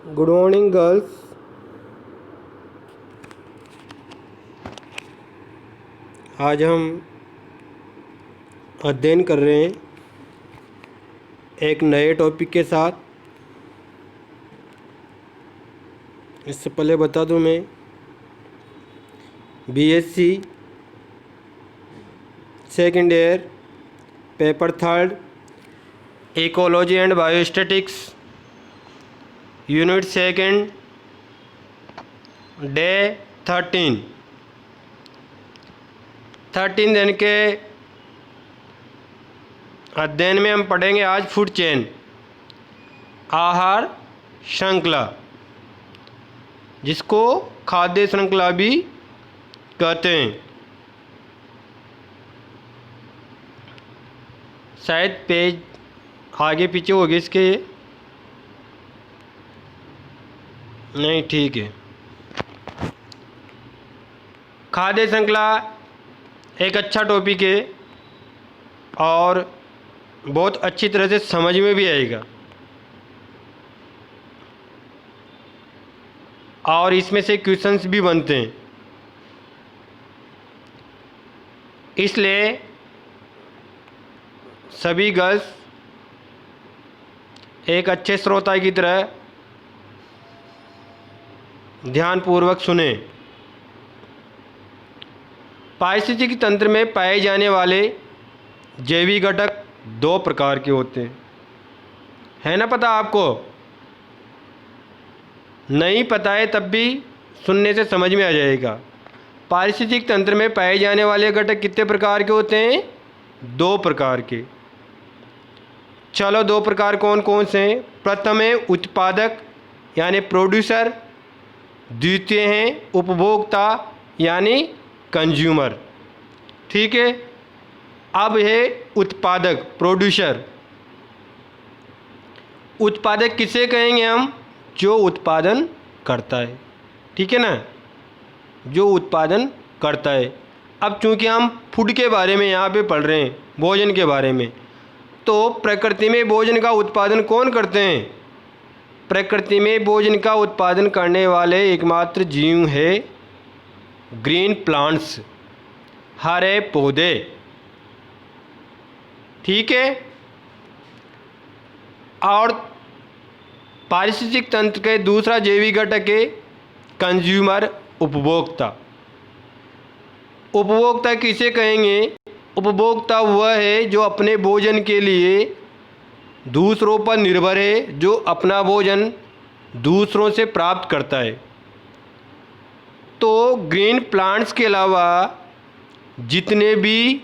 Good morning girls. आज हम अध्ययन कर रहे हैं एक नए टॉपिक के साथ। इससे पहले बता दूं, मैं BSc second year paper third ecology and biostatics unit second day 13 दिन के अध्ययन में हम पढ़ेंगे आज फूड चेन, आहार श्रृंखला, जिसको खाद्य श्रृंखला भी कहते हैं। शायद पेज आगे पीछे होगी इसके, नहीं ठीक है। खाद्य श्रृंखला एक अच्छा टॉपिक है और बहुत अच्छी तरह से समझ में भी आएगा, और इसमें से क्वेश्चंस भी बनते हैं। इसलिए सभी गर्ल्स एक अच्छे श्रोता की तरह ध्यानपूर्वक सुने। पारिस्थितिकी तंत्र में पाए जाने वाले जैविक घटक दो प्रकार के होते हैं, है ना पता आपको? नहीं पता है तब भी सुनने से समझ में आ जाएगा। पारिस्थितिकी तंत्र में पाए जाने वाले घटक कितने प्रकार के होते हैं? दो प्रकार के। चलो, दो प्रकार कौन कौन से हैं? प्रथम है उत्पादक यानी प्रोड्यूसर, द्वितीय हैं उपभोक्ता यानी कंज्यूमर। ठीक है। अब है उत्पादक, प्रोड्यूसर। उत्पादक किसे कहेंगे हम? जो उत्पादन करता है, ठीक है ना, जो उत्पादन करता है। अब चूंकि हम फूड के बारे में यहाँ पे पढ़ रहे हैं, भोजन के बारे में, तो प्रकृति में भोजन का उत्पादन कौन करते हैं? प्रकृति में भोजन का उत्पादन करने वाले एकमात्र जीव है ग्रीन प्लांट्स, हरे पौधे। ठीक है। और पारिस्थितिक तंत्र के दूसरा जैविक घटक है कंज्यूमर, उपभोक्ता। उपभोक्ता किसे कहेंगे? उपभोक्ता वह है जो अपने भोजन के लिए दूसरों पर निर्भर है, जो अपना भोजन दूसरों से प्राप्त करता है। तो ग्रीन प्लांट्स के अलावा जितने भी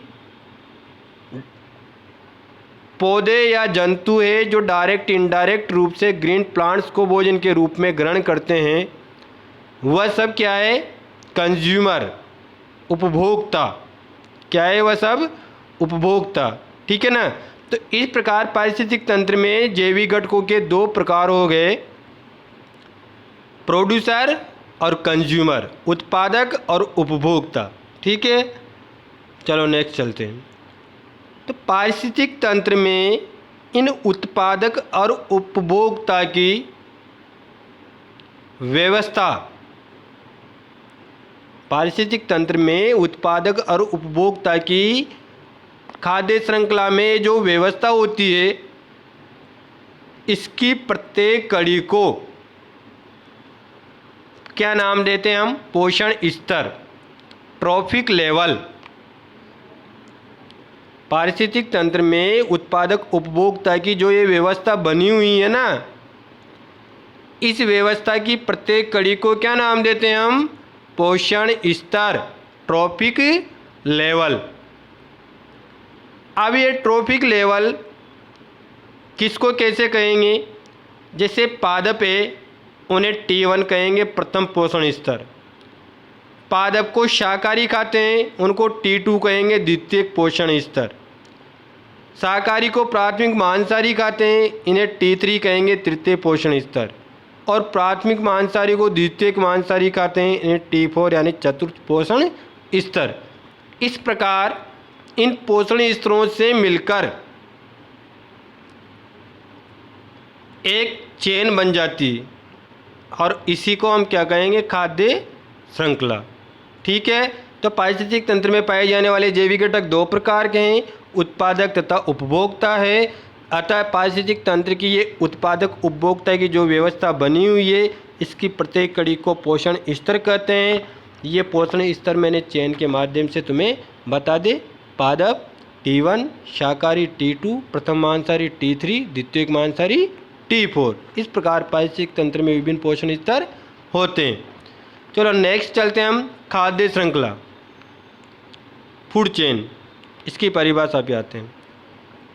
पौधे या जंतु हैं जो डायरेक्ट इनडायरेक्ट रूप से ग्रीन प्लांट्स को भोजन के रूप में ग्रहण करते हैं, वह सब क्या है? कंज्यूमर, उपभोक्ता। क्या है वह सब? उपभोक्ता। ठीक है ना। तो इस प्रकार पारिस्थितिक तंत्र में जैविक घटकों के दो प्रकार हो गए, प्रोड्यूसर और कंज्यूमर, उत्पादक और उपभोक्ता। ठीक है। चलो नेक्स्ट चलते हैं। तो पारिस्थितिक तंत्र में इन उत्पादक और उपभोक्ता की व्यवस्था, पारिस्थितिक तंत्र में उत्पादक और उपभोक्ता की खाद्य श्रृंखला में जो व्यवस्था होती है, इसकी प्रत्येक कड़ी को क्या नाम देते हैं हम? पोषण स्तर, ट्रॉफिक लेवल। पारिस्थितिक तंत्र में उत्पादक उपभोक्ता की जो ये व्यवस्था बनी हुई है ना, इस व्यवस्था की प्रत्येक कड़ी को क्या नाम देते हैं हम? पोषण स्तर, ट्रॉफिक लेवल। अब ये ट्रॉफिक लेवल किसको कैसे कहेंगे? जैसे पादप है, उन्हें T1 कहेंगे, प्रथम पोषण स्तर। पादप को शाकाहारी खाते हैं, उनको T2 कहेंगे, द्वितीय पोषण स्तर। शाकाहारी को प्राथमिक मांसाहारी खाते हैं, इन्हें T3 कहेंगे, तृतीय पोषण स्तर। और प्राथमिक मांसाहारी को द्वितीयक मांसाहारी खाते हैं, इन्हें T4 यानी चतुर्थ पोषण स्तर। इस प्रकार इन पोषण स्तरों से मिलकर एक चेन बन जाती है। और इसी को हम क्या कहेंगे, खाद्य श्रृंखला। ठीक है, तो पारिस्थितिक तंत्र में पाए जाने वाले जैविक घटक दो प्रकार के हैं, उत्पादक तथा उपभोक्ता है। अतः पारिस्थितिक तंत्र की ये उत्पादक उपभोक्ता की जो व्यवस्था बनी हुई है, इसकी प्रत्येक कड़ी को पोषण स्तर कहते हैं। ये पोषण स्तर मैंने चयन के माध्यम से तुम्हें बता दे, पादप T1, शाकाहारी T2, प्रथम मांसाहारी T3, द्वितीयक मांसाहारी T4। इस प्रकार पारिस्थितिक तंत्र में विभिन्न पोषण स्तर होते हैं। चलो नेक्स्ट चलते हैं हम खाद्य श्रृंखला, फूड चेन, इसकी परिभाषा पे आते हैं।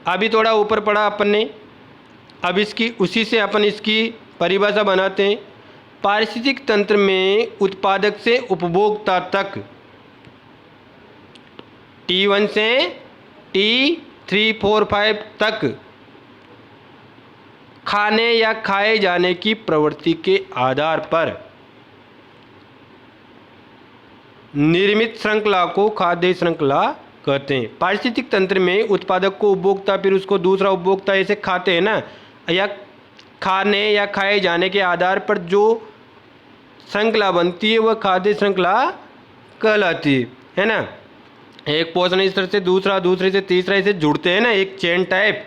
अभी थोड़ा ऊपर पढ़ा अपन ने, अब इसकी उसी से अपन इसकी परिभाषा बनाते हैं। पारिस्थितिक तंत्र में उत्पादक से उपभोक्ता तक T1 से T3, 4, 5 तक खाने या खाए जाने की प्रवृत्ति के आधार पर निर्मित श्रृंखला को खाद्य श्रृंखला कहते हैं। पारिस्थितिक तंत्र में उत्पादक को उपभोक्ता, फिर उसको दूसरा उपभोक्ता ऐसे खाते हैं ना, या खाने या खाए जाने के आधार पर जो श्रृंखला बनती है वह खाद्य श्रृंखला कहलाती है ना। एक पोषण स्तर से दूसरा, दूसरे से तीसरा ऐसे जुड़ते हैं ना, एक चेन टाइप,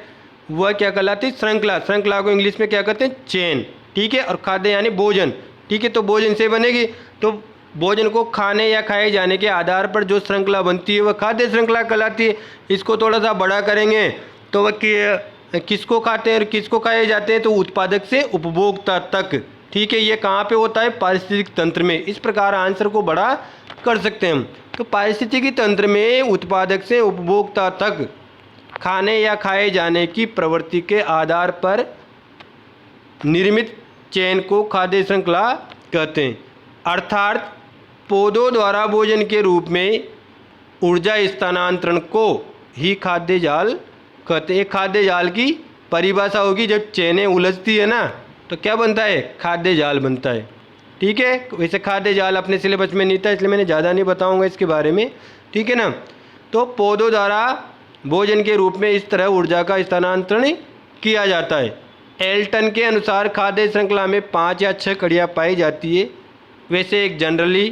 वह क्या कहलाती है, श्रृंखला। श्रृंखला को इंग्लिश में क्या कहते हैं, चेन। ठीक है, और खाद्य यानी भोजन। ठीक है, तो भोजन से बनेगी, तो भोजन को खाने या खाए जाने के आधार पर जो श्रृंखला बनती है वह खाद्य श्रृंखला कहलाती है। इसको थोड़ा सा बड़ा करेंगे तो वह किसको खाते हैं और किसको खाए जाते हैं, तो उत्पादक से उपभोक्ता तक। ठीक है, ये कहाँ पे होता है, पारिस्थितिक तंत्र में। इस प्रकार आंसर को बड़ा कर सकते हैं हम। तो पारिस्थितिकी तंत्र में उत्पादक से उपभोक्ता तक खाने या खाए जाने की प्रवृत्ति के आधार पर निर्मित चेन को खाद्य श्रृंखला कहते हैं। अर्थात पौधों द्वारा भोजन के रूप में ऊर्जा स्थानांतरण को ही खाद्य जाल कहते हैं। खाद्य जाल की परिभाषा होगी, जब चेनें उलझती है ना तो क्या बनता है, खाद्य जाल बनता है। ठीक है, वैसे खाद्य जाल अपने सिलेबस में नहीं था, इसलिए मैंने ज़्यादा नहीं बताऊंगा इसके बारे में। ठीक है ना, तो पौधों द्वारा भोजन के रूप में इस तरह ऊर्जा का स्थानांतरण किया जाता है। एल्टन के अनुसार खाद्य श्रृंखला में 5 या 6 कड़ियाँ पाई जाती है। वैसे एक जनरली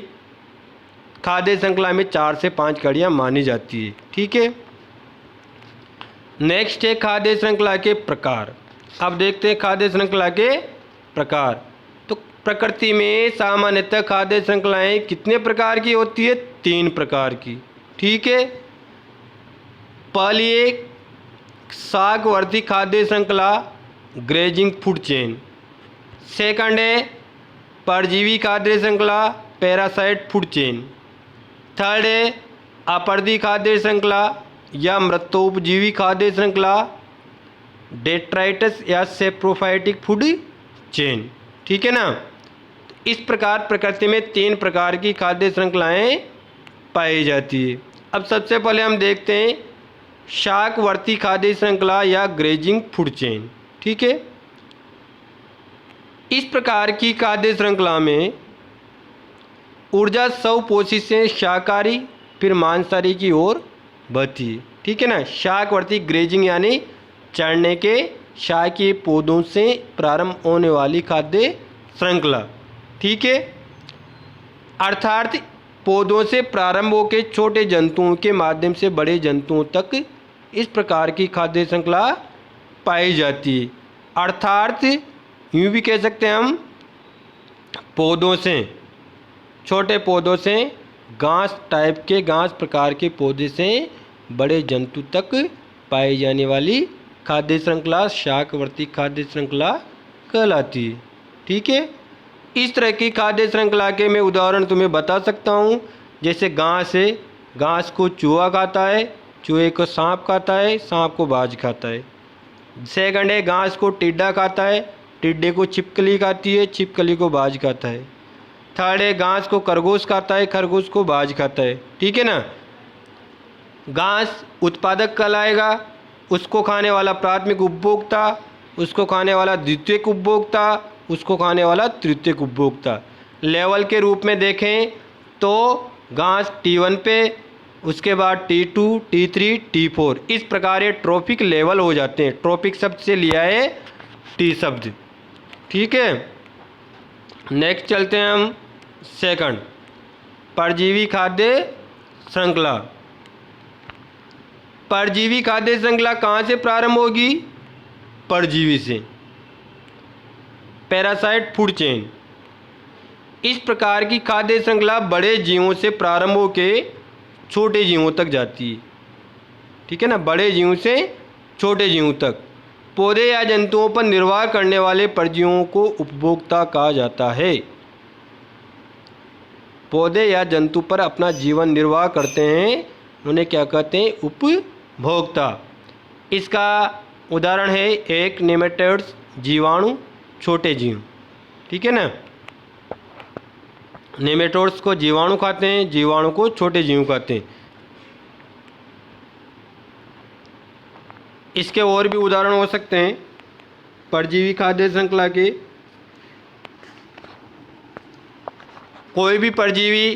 खाद्य श्रृंखला में 4 से 5 कड़ियाँ मानी जाती है। ठीक है, नेक्स्ट है खाद्य श्रृंखला के प्रकार। अब देखते हैं खाद्य श्रृंखला के प्रकार। तो प्रकृति में सामान्यतः खाद्य श्रृंखलाएँ कितने प्रकार की होती है, 3 प्रकार की। ठीक है, पहली एक शाकवर्ती खाद्य श्रृंखला, ग्रेजिंग फूड चेन। सेकंड है परजीवी खाद्य श्रृंखला, पैरासाइट फूड चेन। थर्ड है अपरदी खाद्य श्रृंखला या मृतोपजीवी खाद्य श्रृंखला, डेट्राइटस या सेप्रोफाइटिक फूड चेन। ठीक है ना, इस प्रकार प्रकृति में 3 प्रकार की खाद्य श्रृंखलाएँ पाई जाती है। अब सबसे पहले हम देखते हैं शाकवर्ती खाद्य श्रृंखला या ग्रेजिंग फूड चेन। ठीक है, इस प्रकार की खाद्य श्रृंखला में ऊर्जा स्वपोषित से शाकाहारी फिर मांसाहारी की ओर बढ़ती है। ठीक है ना, शाकवर्ती ग्रेजिंग यानी चढ़ने के शाकीय पौधों से प्रारंभ होने वाली खाद्य श्रृंखला। ठीक है, अर्थात पौधों से प्रारंभ होकर छोटे जंतुओं के माध्यम से बड़े जंतुओं तक इस प्रकार की खाद्य श्रृंखला पाई जाती है। अर्थात यूँ भी कह सकते हैं हम, पौधों से, छोटे पौधों से, घास टाइप के, घास प्रकार के पौधे से बड़े जंतु तक पाई जाने वाली खाद्य श्रृंखला शाकवर्ती खाद्य श्रृंखला कहलाती है। ठीक है, इस तरह की खाद्य श्रृंखला के मैं उदाहरण तुम्हें बता सकता हूँ। जैसे घास है, घास को चूहा खाता है, चूहे को सांप खाता है, सांप को बाज खाता है। सेकंड है घास को टिड्डा खाता है, टिड्डे को छिपकली खाती है, छिपकली को बाज खाता है। थर्ड है घास को खरगोश खाता है, खरगोश को बाज खाता है। ठीक है ना, घास उत्पादक कहलाएगा, उसको खाने वाला प्राथमिक उपभोक्ता, उसको खाने वाला द्वितीयक उपभोक्ता, उसको खाने वाला तृतीयक उपभोक्ता। लेवल के रूप में देखें तो घास T1 पे, उसके बाद T2, T3, T4, इस प्रकार ये ट्रॉफिक लेवल हो जाते हैं। ट्रॉफिक शब्द से लिया है टी शब्द। ठीक है, नेक्स्ट चलते हैं हम सेकंड, परजीवी खाद्य श्रृंखला। परजीवी खाद्य श्रृंखला कहाँ से प्रारंभ होगी? परजीवी से, पैरासाइट फूड चेन। इस प्रकार की खाद्य श्रृंखला बड़े जीवों से प्रारंभ होकर छोटे जीवों तक जाती है, ठीक है ना, बड़े जीवों से छोटे जीवों तक। पौधे या जंतुओं पर निर्वाह करने वाले परजीवियों को उपभोक्ता कहा जाता है। पौधे या जंतु पर अपना जीवन निर्वाह करते हैं, उन्हें क्या कहते हैं? उपभोक्ता। इसका उदाहरण है एक नेमेटोड्स, जीवाणु, छोटे जीव, ठीक है ना। नेमेटोड्स को जीवाणु खाते हैं, जीवाणु को छोटे जीव खाते हैं। इसके और भी उदाहरण हो सकते हैं परजीवी खाद्य श्रृंखला के। कोई भी परजीवी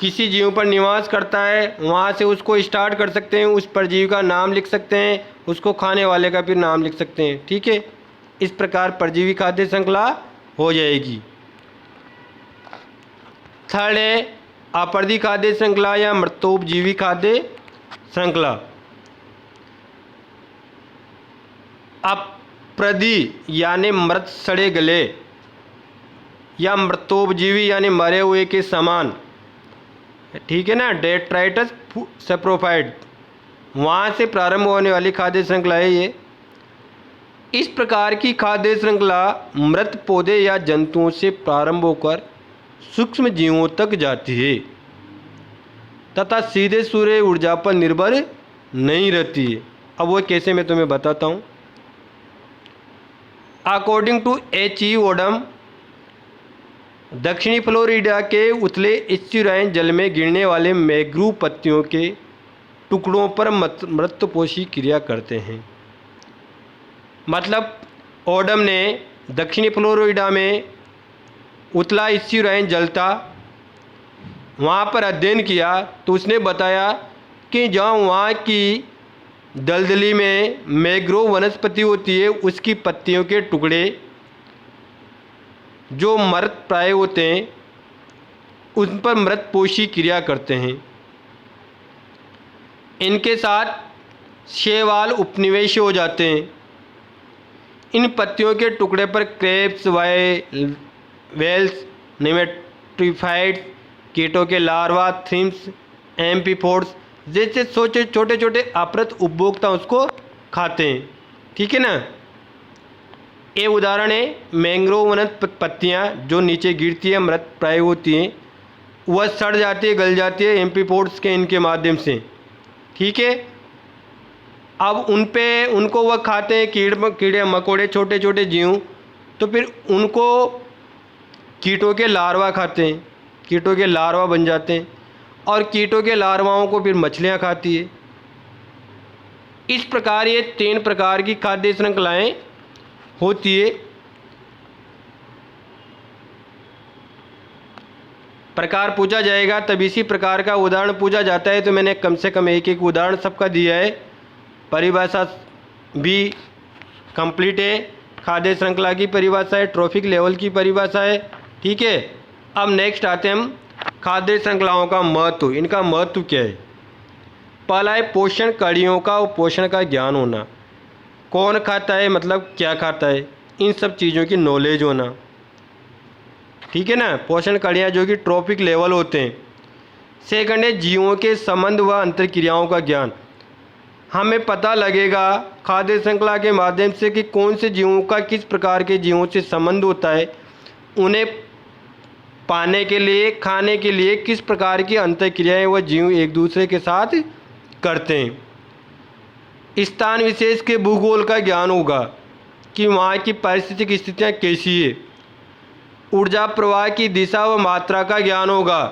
किसी जीव पर निवास करता है, वहाँ से उसको स्टार्ट कर सकते हैं, उस परजीवी का नाम लिख सकते हैं, उसको खाने वाले का फिर नाम लिख सकते हैं, ठीक है। इस प्रकार परजीवी खाद्य श्रृंखला हो जाएगी। थर्ड है अपरदी खाद्य श्रृंखला या मृतोपजीवी खाद्य श्रृंखला। अपरदी यानी मृत सड़े गले, या मृतोपजीवी यानी मरे हुए के समान, ठीक है ना, डेट्राइटस सेप्रोफाइट, वहाँ से प्रारंभ होने वाली खाद्य श्रृंखला है ये। इस प्रकार की खाद्य श्रृंखला मृत पौधे या जंतुओं से प्रारंभ होकर सूक्ष्म जीवों तक जाती है तथा सीधे सूर्य ऊर्जा पर निर्भर नहीं रहती है। अब वो कैसे, मैं तुम्हें बताता हूँ। According to H.E. ओडम, दक्षिणी फ्लोरिडा के उथले एस्चुराइन जल में गिरने वाले मैंग्रोव पत्तियों के टुकड़ों पर मृतपोषी क्रिया करते हैं। मतलब ओडम ने दक्षिणी फ्लोरिडा में उथला एस्चुराइन जल था, वहाँ पर अध्ययन किया, तो उसने बताया कि जहाँ वहाँ की दलदली में मैंग्रोव वनस्पति होती है, उसकी पत्तियों के टुकड़े जो मृत प्राय होते हैं, उन पर मृतपोषी क्रिया करते हैं। इनके साथ शैवाल उपनिवेश हो जाते हैं। इन पत्तियों के टुकड़े पर क्रेब्स, वेल्स, नेमेटोफाइट्स, कीटों के लार्वा, थ्रिम्स, एम्फीपोड्स जैसे छोटे छोटे अपरत उपभोक्ता उसको खाते हैं, ठीक है ना। ये उदाहरण है मैंग्रोव वनस्पति पत्तियाँ जो नीचे गिरती है, मृत प्राय होती हैं, वह सड़ जाती है, गल जाती है एम्फीपोड्स के इनके माध्यम से, ठीक है। अब उनको वह खाते हैं कीड़े मकोड़े, छोटे छोटे जीव, तो फिर उनको कीटों के लार्वा खाते हैं, कीटों के लार्वा बन जाते हैं, और कीटों के लार्वाओं को फिर मछलियाँ खाती है। इस प्रकार ये 3 प्रकार की खाद्य श्रृंखलाएँ होती है। प्रकार पूछा जाएगा तब इसी प्रकार का उदाहरण पूछा जाता है, तो मैंने कम से कम एक उदाहरण सबका दिया है। परिभाषा भी कंप्लीट है, खाद्य श्रृंखला की परिभाषा है, ट्रॉफिक लेवल की परिभाषा है, ठीक है। अब नेक्स्ट आते हैं हम खाद्य श्रृंखलाओं का महत्व। इनका महत्व क्या है? पहला है पोषण कड़ियों का और पोषण का ज्ञान होना। कौन खाता है, मतलब क्या खाता है, इन सब चीज़ों की नॉलेज होना, ठीक है ना। पोषण कड़ियाँ जो कि ट्रॉफिक लेवल होते हैं। सेकंड है जीवों के संबंध व अंतर्क्रियाओं का ज्ञान। हमें पता लगेगा खाद्य श्रृंखला के माध्यम से कि कौन से जीवों का किस प्रकार के जीवों से संबंध होता है, उन्हें पाने के लिए, खाने के लिए किस प्रकार की अंतर्क्रियाएँ वह जीव एक दूसरे के साथ करते हैं। स्थान विशेष के भूगोल का ज्ञान होगा कि वहाँ की पारिस्थितिक स्थितियाँ कैसी है। ऊर्जा प्रवाह की दिशा व मात्रा का ज्ञान होगा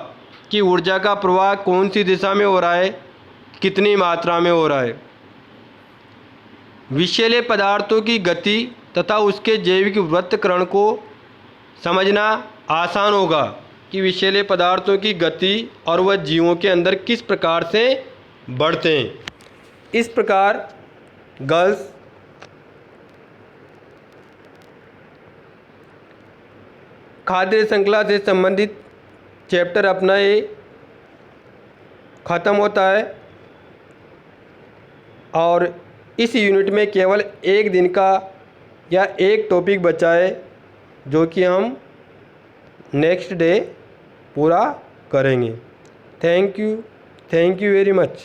कि ऊर्जा का प्रवाह कौन सी दिशा में हो रहा है, कितनी मात्रा में हो रहा है। विषैले पदार्थों की गति तथा उसके जैविक वृत्तकरण को समझना आसान होगा कि विषैले पदार्थों की गति और वह जीवों के अंदर किस प्रकार से बढ़ते हैं। इस प्रकार गर्ल्स खाद्य श्रृंखला से संबंधित चैप्टर अपना ये ख़त्म होता है और इस यूनिट में केवल एक दिन का या एक टॉपिक बचा है जो कि हम नेक्स्ट डे पूरा करेंगे। Thank you very much.